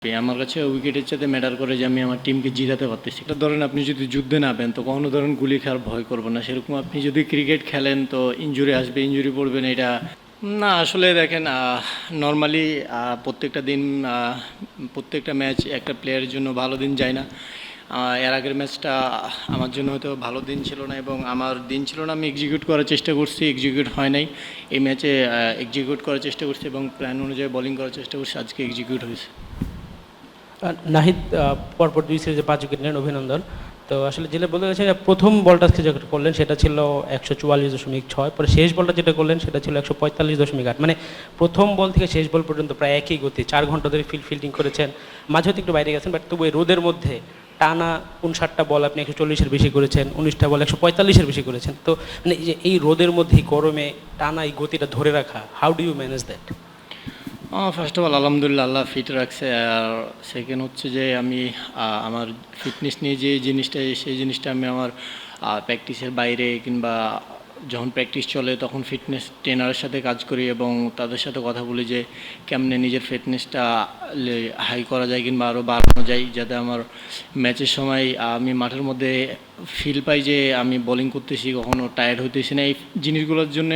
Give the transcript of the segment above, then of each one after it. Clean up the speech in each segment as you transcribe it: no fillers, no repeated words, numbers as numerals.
আমার কাছে উইকেটের চাইতে ম্যাটার করে যে আমি আমার টিমকে জিতাতে পারতেছি। এটা ধরেন আপনি যদি যুদ্ধে নামেন তো কখনো ধরেন গুলি খাওয়ার ভয় করবো না, সেরকম আপনি যদি ক্রিকেট খেলেন তো ইনজুরি আসবে, ইনজুরি পড়বেন, এটা না। আসলে দেখেন, নর্মালি প্রত্যেকটা দিন, প্রত্যেকটা ম্যাচ একটা প্লেয়ারের জন্য ভালো দিন যায় না। এর আগের ম্যাচটা আমার জন্য হয়তো ভালো দিন ছিল না, এবং আমার দিন ছিল না, আমি এক্সিকিউট করার চেষ্টা করছি, এক্সিকিউট হয় নাই। এই ম্যাচে এক্সিকিউট করার চেষ্টা করছি এবং প্ল্যান অনুযায়ী বোলিং করার চেষ্টা করছি, আজকে এক্সিকিউট হয়েছে। নাহিদ পরপর 2 সিরিজে 5 উইকেট নেন, অভিনন্দন। তো আসলে যেটা বলতে গেছে, প্রথম বলটা যেটা করলেন সেটা ছিল 144.6, পরে শেষ বলটা যেটা করলেন সেটা ছিল 145.8। মানে প্রথম বল থেকে শেষ বল পর্যন্ত প্রায় একই গতি, 4 ঘন্টা ধরে ফিল্ডিং করেছেন। মাঝে হয়তো একটু বাইরে গেছেন, বাট তবু এই রোদের মধ্যে টানা 59টা বল আপনি 140-এর বেশি করেছেন, 19টা বল 145-এর বেশি করেছেন। তো মানে এই রোদের মধ্যে এই গরমে টানা এই গতিটা ধরে রাখা, how do you manage that? First of all আলহামদুলিল্লাহ, আল্লাহ ফিট রাখছে। আর সেকেন্ড হচ্ছে যে আমি আমার ফিটনেস নিয়ে যে জিনিসটা, সেই জিনিসটা আমি আমার প্র্যাকটিসের বাইরে কিংবা যখন প্র্যাকটিস চলে তখন ফিটনেস ট্রেনারের সাথে কাজ করি এবং তাদের সাথে কথা বলি যে কেমনে নিজের ফিটনেসটা হাই করা যায় কিংবা আরও বাড়ানো যায়, যাতে আমার ম্যাচের সময় আমি মাঠের মধ্যে ফিল পাই যে আমি বোলিং করতেছি, কখনো টায়ার্ড হইতেছি না। এই জিনিসগুলোর জন্য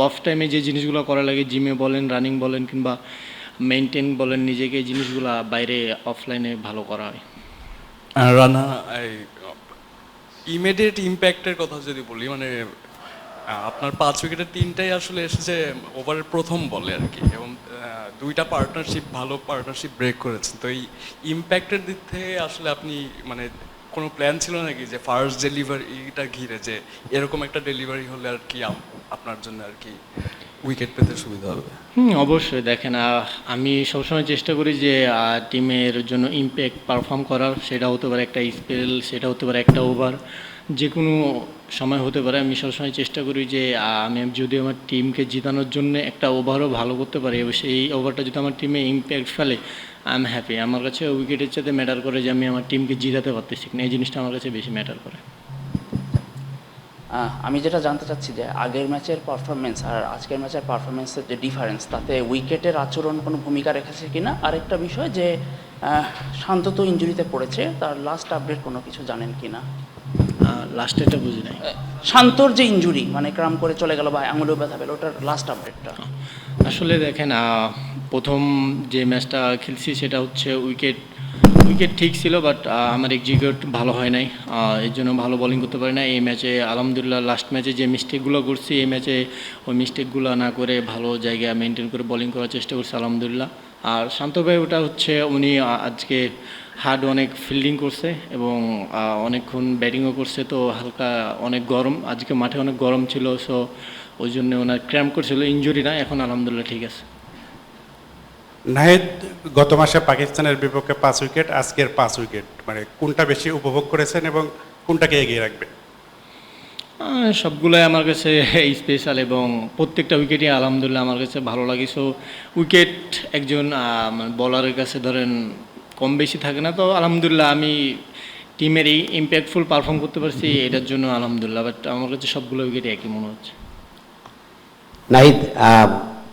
অফ টাইমে যে জিনিসগুলো করা লাগে, জিমে বলেন, রানিং বলেন কিংবা মেনটেন বলেন নিজেকে, এই জিনিসগুলো বাইরে অফলাইনে ভালো করা হয়। রানা, ইমিডিয়েট ইম্প্যাক্টের কথা যদি বলি, মানে আপনার 5 উইকেটের 3টাই আসলে এসেছে ওভারের প্রথম বলে আর কি, এবং 2টা পার্টনারশিপ, ভালো পার্টনারশিপ ব্রেক করেছেন। তো এই ইম্প্যাক্টের দিক থেকে আসলে আপনি মানে কোনো প্ল্যান ছিল নাকি যে ফার্স্ট ডেলিভারিটা ঘিরে যে এরকম একটা ডেলিভারি হলে আর কি আপনার জন্য আর কি উইকেট পেতে সুবিধা হবে? অবশ্যই। দেখেন, আমি সবসময় চেষ্টা করি যে টিমের জন্য ইম্প্যাক্ট পারফর্ম করার। সেটা হতে পারে একটা স্পেল, সেটা হতে পারে একটা ওভার, যে কোনো সময় হতে পারে। আমি সবসময় চেষ্টা করি যে আমি যদি আমার টিমকে জিতানোর জন্য একটা ওভারও ভালো করতে পারি এবং সেই ওভারটা যদি আমার টিমে ইম্প্যাক্ট ফেলে, আই এম হ্যাপি। আমার কাছে উইকেটের সাথে ম্যাটার করে যে আমি আমার টিমকে জিতাতে পারতেছি কিনা, এই জিনিসটা আমার কাছে বেশি ম্যাটার করে। আমি যেটা জানতে চাচ্ছি যে আগের ম্যাচের পারফরমেন্স আর আজকের ম্যাচের পারফরমেন্সের যে ডিফারেন্স, তাতে উইকেটের আচরণ কোনো ভূমিকা রেখেছে কিনা। আরেকটা বিষয় যে শান্ত তো ইঞ্জুরিতে পড়েছে, তার লাস্ট আপডেট কোনো কিছু জানেন কিনা? লাস্টেরটা বুঝি নাই। শান্তর যে ইঞ্জুরি, মানে ক্রাম করে চলে গেল বা আঙুলেও ব্যথা পেল, ওটার লাস্ট আপডেটটা। আসলে দেখেন, প্রথম যে ম্যাচটা খেলছি সেটা হচ্ছে উইকেট উইকেট ঠিক ছিল, বাট আমার এক্সিকিউট ভালো হয় নাই, এর জন্য ভালো বোলিং করতে পারি না। এই ম্যাচে আলহামদুলিল্লাহ লাস্ট ম্যাচে যে মিস্টেকগুলো করছি, এই ম্যাচে ওই মিস্টেকগুলো না করে ভালো জায়গায় মেনটেন করে বোলিং করার চেষ্টা করছি আলহামদুলিল্লাহ। আর শান্ত ভাই, ওটা হচ্ছে উনি আজকে হার্ড অনেক ফিল্ডিং করছে এবং অনেকক্ষণ ব্যাটিংও করছে, তো হালকা অনেক গরম, আজকে মাঠে অনেক গরম ছিল, সো ওই জন্য ওনার ক্র্যাম্প করছিল, ইনজুরি না, এখন আলহামদুলিল্লাহ ঠিক আছে। নাহিদ, গত মাসে পাকিস্তানের বিপক্ষে 5 উইকেট, আজকের 5 উইকেট, মানে কোনটা বেশি উপভোগ করেছেন এবং কোনটাকে এগিয়ে রাখবেন? সবগুলোই আমার কাছে স্পেশাল এবং প্রত্যেকটা উইকেটই আলহামদুলিল্লাহ আমার কাছে ভালো লাগে। সো উইকেট একজন বলারের কাছে ধরেন কম বেশি থাকে না, তো আলহামদুলিল্লাহ আমি টিমের এই ইম্প্যাক্টফুল পারফর্ম করতে পারছি, এটার জন্য আলহামদুলিল্লাহ। বাট আমার কাছে সবগুলো উইকেটই একই মনে হচ্ছে। নাহিদ,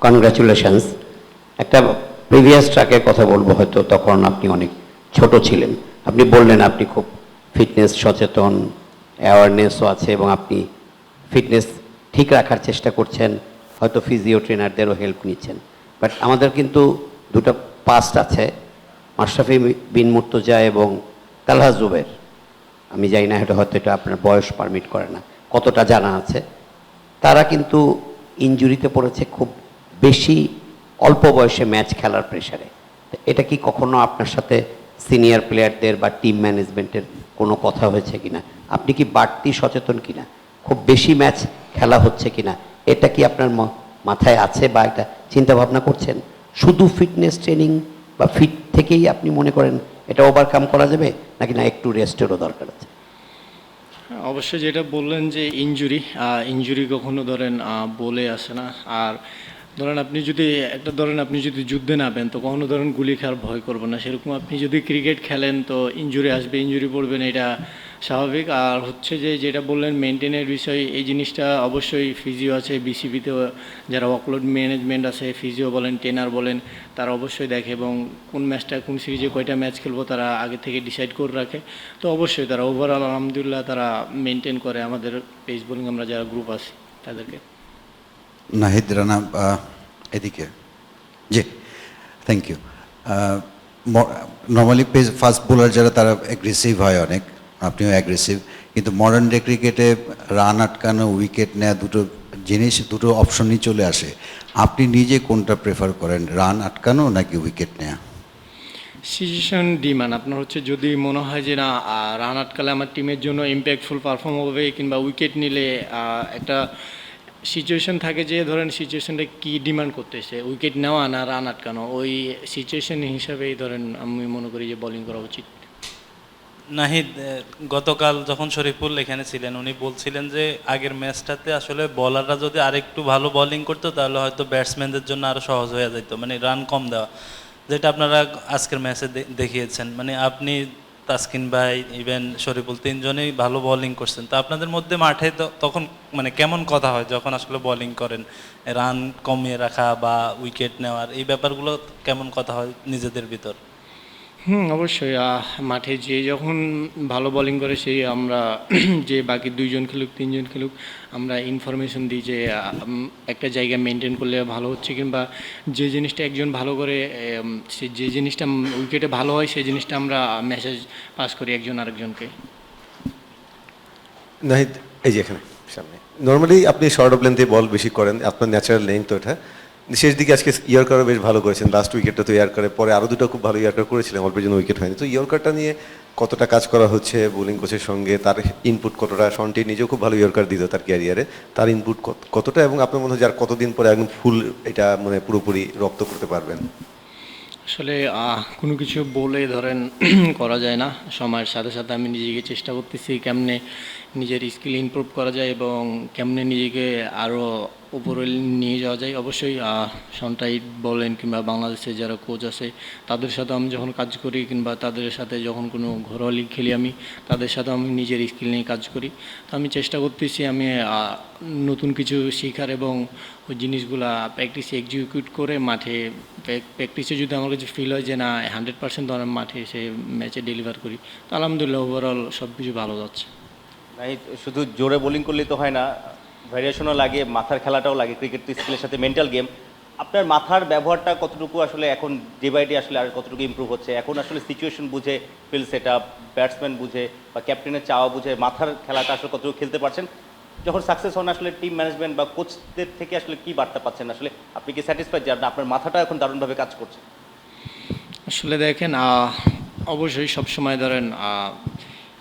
কনগ্রাচুলেশনস। একটা প্রিভিয়াস ট্র্যাকের কথা বলবো, হয়তো তখন আপনি অনেক ছোট ছিলেন। আপনি বললেন আপনি খুব ফিটনেস সচেতন, অ্যাওয়ারনেসও আছে এবং আপনি ফিটনেস ঠিক রাখার চেষ্টা করছেন, হয়তো ফিজিও ট্রেনারদেরও হেল্প নিচ্ছেন। বাট আমাদের কিন্তু দুটো পাস্ট আছে, মাশরাফি বিন মুর্তজা এবং তালহা জুবের। আমি জানি না, হয়তো এটা আপনার বয়স পারমিট করে না, কতটা জানা আছে। তারা কিন্তু ইনজুরিতে পড়েছে খুব বেশি অল্প বয়সে ম্যাচ খেলার প্রেশারে। এটা কি কখনো আপনার সাথে সিনিয়র প্লেয়ারদের বা টিম ম্যানেজমেন্টের কোনো কথা হয়েছে কিনা? আপনি কি বাড়তি সচেতন কিনা, খুব বেশি ম্যাচ খেলা হচ্ছে কিনা, এটা কি আপনার মাথায় আছে বা এটা চিন্তা ভাবনা করছেন? শুধু ফিটনেস ট্রেনিং বা ফিট থেকেই আপনি মনে করেন এটা ওভারকাম করা যাবে, নাকি না একটু রেস্টেরও দরকার আছে? অবশ্যই, যেটা বললেন যে ইনজুরি কখনো ধরেন বলে আসে না। আর ধরেন আপনি যদি যুদ্ধে নামেন তো কখনো ধরেন গুলি খাওয়ার ভয় করবো না, সেরকম আপনি যদি ক্রিকেট খেলেন তো ইনজুরি আসবে, ইনজুরি পড়বেন, এটা স্বাভাবিক। আর হচ্ছে যে যেটা বললেন মেনটেনের বিষয়, এই জিনিসটা অবশ্যই ফিজিও আছে বিসিবিতে, যারা ওয়ার্কলোড ম্যানেজমেন্ট আছে, ফিজিও বলেন, ট্রেনার বলেন, তারা অবশ্যই দেখে এবং কোন ম্যাচটা কোন সিরিজে কয়টা ম্যাচ খেলবো তারা আগে থেকে ডিসাইড করে রাখে। তো অবশ্যই তারা ওভারঅল আলহামদুলিল্লাহ তারা মেনটেন করে আমাদের পেস বোলিং আমরা যারা গ্রুপ আছি তাদেরকে। নাহিদ রানা, এদিকে। জি, thank you. Normally fast bowler যারা তারা অ্যাগ্রেসিভ হয় অনেক, আপনিও অ্যাগ্রেসিভ, কিন্তু মডার্ন ডে ক্রিকেটে রান আটকানো, উইকেট নেওয়া দুটো অপশনই চলে আসে। আপনি নিজে কোনটা প্রেফার করেন, রান আটকানো নাকি উইকেট নেওয়া? সিচুয়েশন ডিমান্ড আপনার হচ্ছে, যদি মনে হয় যে না রান আটকালে আমার টিমের জন্য ইম্প্যাক্টফুল পারফর্ম হবে কিংবা উইকেট নিলে একটা সিচুয়েশন থাকে যে ধরেন সিচুয়েশনটা কি ডিমান্ড করতেছে, উইকেট নেওয়া না রান আটকানো, ওই সিচুয়েশন হিসাবেই ধরেন আমি মনে করি যে বোলিং করা উচিত। নাহিদ, গতকাল যখন শরীফুল এখানে ছিলেন উনি বলছিলেন যে আগের ম্যাচটাতে আসলে বলাররা যদি আরেকটু ভালো বোলিং করতো তাহলে হয়তো ব্যাটসম্যানদের জন্য আরও সহজ হয়ে যেত, মানে রান কম দেওয়া, যেটা আপনারা আজকের ম্যাচে দেখিয়েছেন। মানে আপনি, তাসকিন ভাই, ইভেন শরীফুল, তিনজনেই ভালো বোলিং করছেন। তো আপনাদের মধ্যে মাঠে তখন মানে কেমন কথা হয় যখন আসলে বোলিং করেন, রান কমিয়ে রাখা বা উইকেট নেওয়ার এই ব্যাপারগুলো কেমন কথা হয় নিজেদের ভিতর? অবশ্যই মাঠে যে যখন ভালো বোলিং করে সেই আমরা যে বাকি দুইজন খেলুক তিনজন খেলুক আমরা ইনফরমেশন দিই যে একটা জায়গা মেনটেন করলে ভালো হচ্ছে, কিংবা যে জিনিসটা একজন ভালো করে সে যে জিনিসটা উইকেটে ভালো হয় সেই জিনিসটা আমরা মেসেজ পাস করি একজন আরেকজনকে। নাহিদ, এই যে এখানে সামনে, নর্মালি আপনি শর্ট অফ লেন্থে বল বেশি করেন, আপনার ন্যাচারাল লেন্থ তো এটা। শেষ দিকে আজকে ইয়র্কারও বেশ ভালো করেছেন, লাস্ট উইকেটটা তো ইয়র্কারে, পরে আরও দুটো খুব ভালো ইয়র্কার করেছিলেন, অল্পের জন্য উইকেট হয়নি। তো ইয়র্কারটা নিয়ে কতটা কাজ করা হচ্ছে বোলিং কোচের সঙ্গে, তার ইনপুট কতটা? শন্টি নিজেও খুব ভালো ইয়র্কার দিত তার ক্যারিয়ারে, তার ইনপুট কতটা, এবং আপনার মনে হয় যার কতদিন পরে একদম ফুল এটা মানে পুরোপুরি রপ্ত করতে পারবেন? আসলে কোনো কিছু বলে ধরেন করা যায় না, সময়ের সাথে সাথে আমি নিজেকে চেষ্টা করতেছি কেমনে নিজের স্কিল ইমপ্রুভ করা যায় এবং কেমনে নিজেকে আরও উপরে নিয়ে যাওয়া যায়। অবশ্যই সন্টাই বলেন কিংবা বাংলাদেশে যারা কোচ আছে তাদের সাথে আমি যখন কাজ করি কিংবা তাদের সাথে যখন কোনো ঘরোয়া লিগ খেলি আমি তাদের সাথে আমি নিজের স্কিল নিয়ে কাজ করি। তো আমি চেষ্টা করতেছি আমি নতুন কিছু শেখার এবং ওই জিনিসগুলা প্র্যাকটিসে এক্সিকিউট করে মাঠে প্র্যাকটিসে যদি আমার কাছে ফিল হয় যে না 100% ধরেন মাঠে এসে ম্যাচে ডেলিভার করি, তো আলহামদুলিল্লাহ ওভারঅল সব কিছু ভালো যাচ্ছে। শুধু জোরে বোলিং করলেই তো হয় না, ভ্যারিয়েশনও লাগে, মাথার খেলাটাও লাগে। ক্রিকেট তো স্কিলের সাথে মেন্টাল গেম। আপনার মাথার ব্যবহারটা কতটুকু আসলে এখন ডে বাই ডে আসলে আর কতটুকু ইমপ্রুভ হচ্ছে? এখন আসলে সিচুয়েশন বুঝে, ফিল্ড সেট আপ, ব্যাটসম্যান বুঝে বা ক্যাপ্টেনের চাওয়া বুঝে মাথার খেলাটা আসলে কতটুকু খেলতে পারছেন? যখন সাকসেস হন আসলে টিম ম্যানেজমেন্ট বা কোচদের থেকে আসলে কি বার্তা পাচ্ছেন? আসলে আপনি কি স্যাটিসফাইড যে আপনার মাথাটা এখন দারুণভাবে কাজ করছে? আসলে দেখেন অবশ্যই সবসময় ধরেন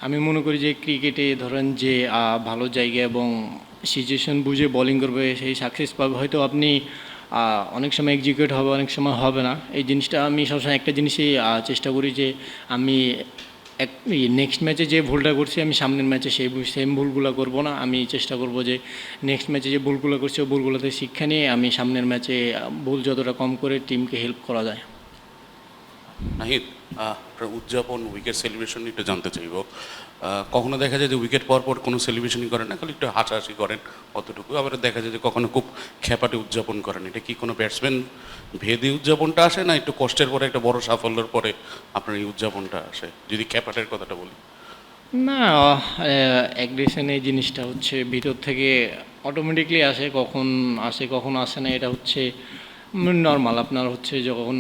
আমি মনে করি যে ক্রিকেটে ধরেন যে ভালো জায়গা এবং সিচুয়েশন বুঝে বোলিং করবে সেই সাকসেস পাবে। হয়তো আপনি অনেক সময় এক্সিকিউট হবে, অনেক সময় হবে না। এই জিনিসটা আমি সবসময় একটা জিনিসই চেষ্টা করি যে আমি নেক্সট ম্যাচে যে ভুলটা করছি আমি সামনের ম্যাচে সেই সেম ভুলগুলো করব না। আমি চেষ্টা করব যে নেক্সট ম্যাচে যে ভুলগুলো করছি ওই ভুলগুলোতে শিক্ষা নিয়ে আমি সামনের ম্যাচে ভুল যতটা কম করে টিমকে হেল্প করা যায়। নাহিদ, আপনার উদযাপন, উইকেট সেলিব্রেশন একটু জানতে চাইব। কখনো দেখা যায় যে উইকেট পর পর কোনো সেলিব্রেশনই করেন না, খালি একটু হাসাহাসি করেন অতটুকু। আবার দেখা যায় যে কখনো খুব খেপাটে উদযাপন করেন। এটা কি কোনো ব্যাটসম্যান ভেদে উদযাপনটা আসে, না একটু কষ্টের পরে একটা বড় সাফল্যের পরে আপনার এই উদযাপনটা আসে? যদি খেপাটের কথাটা বলি। না, অ্যাগ্রেশন এই জিনিসটা হচ্ছে ভিতর থেকে অটোমেটিকলি আসে, কখন আসে না, এটা হচ্ছে নর্মাল। আপনার হচ্ছে যখন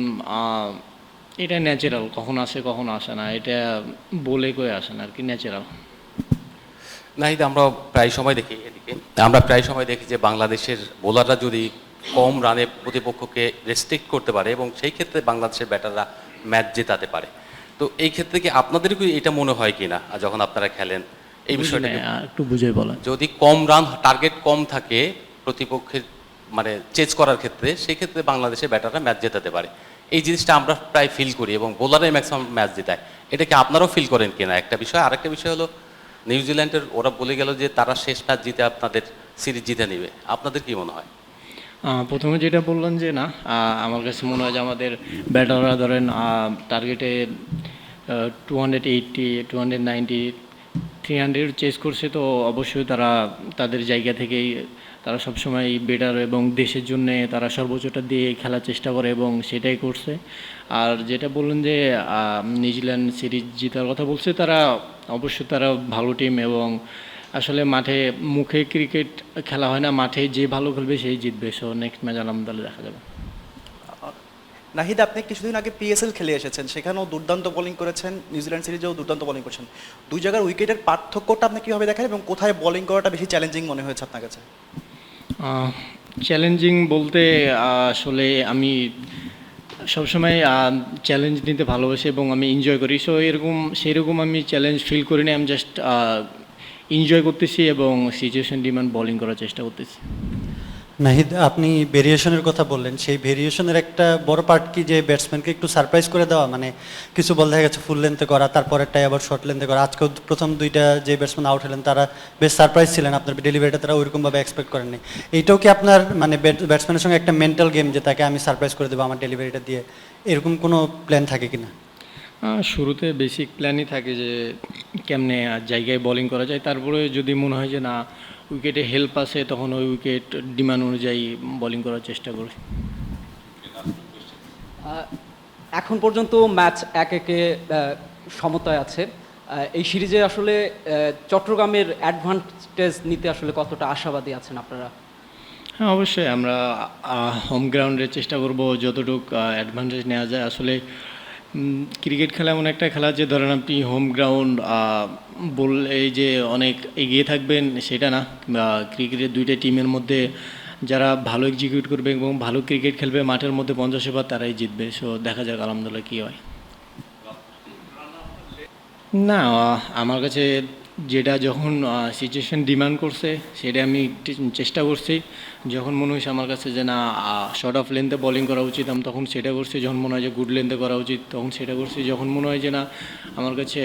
এটা ন্যাচারাল, কখন আসে কখন আসে না, এটা বলে কয়ে আসে না আর কি, ন্যাচারাল। নাহিদ, আমরা প্রায় সময় দেখি যে বাংলাদেশের বোলাররা যদি কম রানে প্রতিপক্ষকে রেস্ট্রিক্ট করতে পারে এবং সেই ক্ষেত্রে বাংলাদেশের ব্যাটাররা ম্যাচ জেতাতে পারে। তো এই ক্ষেত্রে কি আপনাদের কি এটা মনে হয় কি না যখন আপনারা খেলেন এই বিষয়টা? একটু বুঝে বলেন। যদি কম রান টার্গেট কম থাকে প্রতিপক্ষের মানে চেজ করার ক্ষেত্রে, সেই ক্ষেত্রে বাংলাদেশের ব্যাটাররা ম্যাচ জেতাতে পারে। এই জিনিসটা আমরা প্রায় ফিল করি এবং বোলারের ম্যাক্সিমাম ম্যাচ জেতায়। এটা কি আপনারাও ফিল করেন কিনা একটা বিষয়? আরেকটা বিষয় হলো নিউজিল্যান্ডের ওরা বলে গেল যে তারা শেষ ম্যাচ জিতে আপনাদের সিরিজ জিতে নেবে, আপনাদের কি মনে হয়? প্রথমে যেটা বললাম যে না, আমার কাছে মনে হয় যে আমাদের ব্যাটাররা ধরেন টার্গেটে 280, 290 300 চেস করছে, তো অবশ্যই তারা তাদের জায়গা থেকেই তারা সবসময় বেটার এবং দেশের জন্যে তারা সর্বোচ্চটা দিয়ে খেলার চেষ্টা করে এবং সেটাই করছে। আর যেটা বললেন যে নিউজিল্যান্ড সিরিজ জেতার কথা বলছে, তারা অবশ্যই তারা ভালো টিম এবং আসলে মাঠে মুখে ক্রিকেট খেলা হয় না, মাঠে যে ভালো খেলবে সেই জিতবে। সো নেক্সট ম্যাচ আলহামদুলিল্লাহ দেখা যাবে। নাহিদ, আপনি কিছুদিন আগে পিএসএল খেলে এসেছেন, সেখানেও দুর্দান্ত বোলিং করেছেন, নিউজিল্যান্ড সিরিজেও দুর্দান্ত বোলিং করেছেন। দুই জায়গার উইকেটের পার্থক্যটা আপনি কীভাবে দেখেন এবং কোথায় বোলিং করাটা বেশি চ্যালেঞ্জিং মনে হয়েছে আপনার কাছে? চ্যালেঞ্জিং বলতে আসলে আমি সবসময় চ্যালেঞ্জ নিতে ভালোবাসি এবং আমি এনজয় করি। সো সেরকম আমি চ্যালেঞ্জ ফিল করি না, আমি জাস্ট এনজয় করতেছি এবং সিচুয়েশন ডিমান্ড বোলিং করার চেষ্টা করতেছি। নাহিদ, আপনি ভেরিয়েশনের কথা বললেন, সেই ভেরিয়েশনের একটা বড় পার্ট কি যে ব্যাটসম্যানকে একটু সারপ্রাইজ করে দেওয়া, মানে কিছু বল দেখা গেছে ফুল লেন্থে করা, তারপরেরটাই আবার শর্ট লেন্থে করা। আজকেও প্রথম দুইটা যে ব্যাটসম্যান আউট হলেন তারা বেশ সারপ্রাইজ ছিলেন, আপনার ডেলিভারিটা তারা ওইরকমভাবে এক্সপেক্ট করেননি। এইটাও কি আপনার মানে ব্যাটসম্যানের সঙ্গে একটা মেন্টাল গেম যে তাকে আমি সারপ্রাইজ করে দেবো আমার ডেলিভারিটা দিয়ে, এরকম কোনো প্ল্যান থাকে কিনা? শুরুতে বেসিক প্ল্যানই থাকে যে কেমনে জায়গায় বোলিং করা যায়, তারপরে যদি মনে হয় যে না উইকেটে হেল্প আছে তখন ওই উইকেট ডিমান্ড অনুযায়ী বোলিং করার চেষ্টা করি। এখন পর্যন্ত ম্যাচ 1-1 সমতায় আছে। এই সিরিজে আসলে চট্টগ্রামের অ্যাডভান্টেজ নিতে আসলে কতটা আশাবাদী আছেন আপনারা? হ্যাঁ, অবশ্যই আমরা হোম গ্রাউন্ডে চেষ্টা করব যতটুকু অ্যাডভান্টেজ নেওয়া যায়। আসলে ক্রিকেট খেলা এমন একটা খেলা যে ধরেন আপনি হোম গ্রাউন্ড বললে যে অনেক এগিয়ে থাকবেন সেটা না। ক্রিকেটের দুইটা টিমের মধ্যে যারা ভালো এক্সিকিউট করবে এবং ভালো ক্রিকেট খেলবে মাঠের মধ্যে 50 ওভার তারাই জিতবে। সো দেখা যাক আলহামদুলিল্লাহ কী হয়। না, আমার কাছে যেটা যখন সিচুয়েশন ডিমান্ড করছে সেটা আমি চেষ্টা করছি। যখন মনে হয়েছে আমার কাছে যে না শর্ট অফ লেন্থে বোলিং করা উচিত আমি তখন সেটা করছি। যখন মনে হয় যে গুড লেন্থে করা উচিত তখন সেটা করছি। যখন মনে হয় যে না আমার কাছে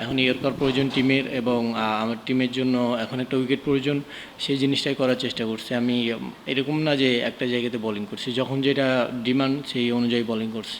এখন ইয়র্কার প্রয়োজন টিমের এবং আমার টিমের জন্য এখন একটা উইকেট প্রয়োজন, সেই জিনিসটাই করার চেষ্টা করছি। আমি এরকম না যে একটা জায়গাতে বোলিং করছি, যখন যেটা ডিমান্ড সেই অনুযায়ী বোলিং করছি।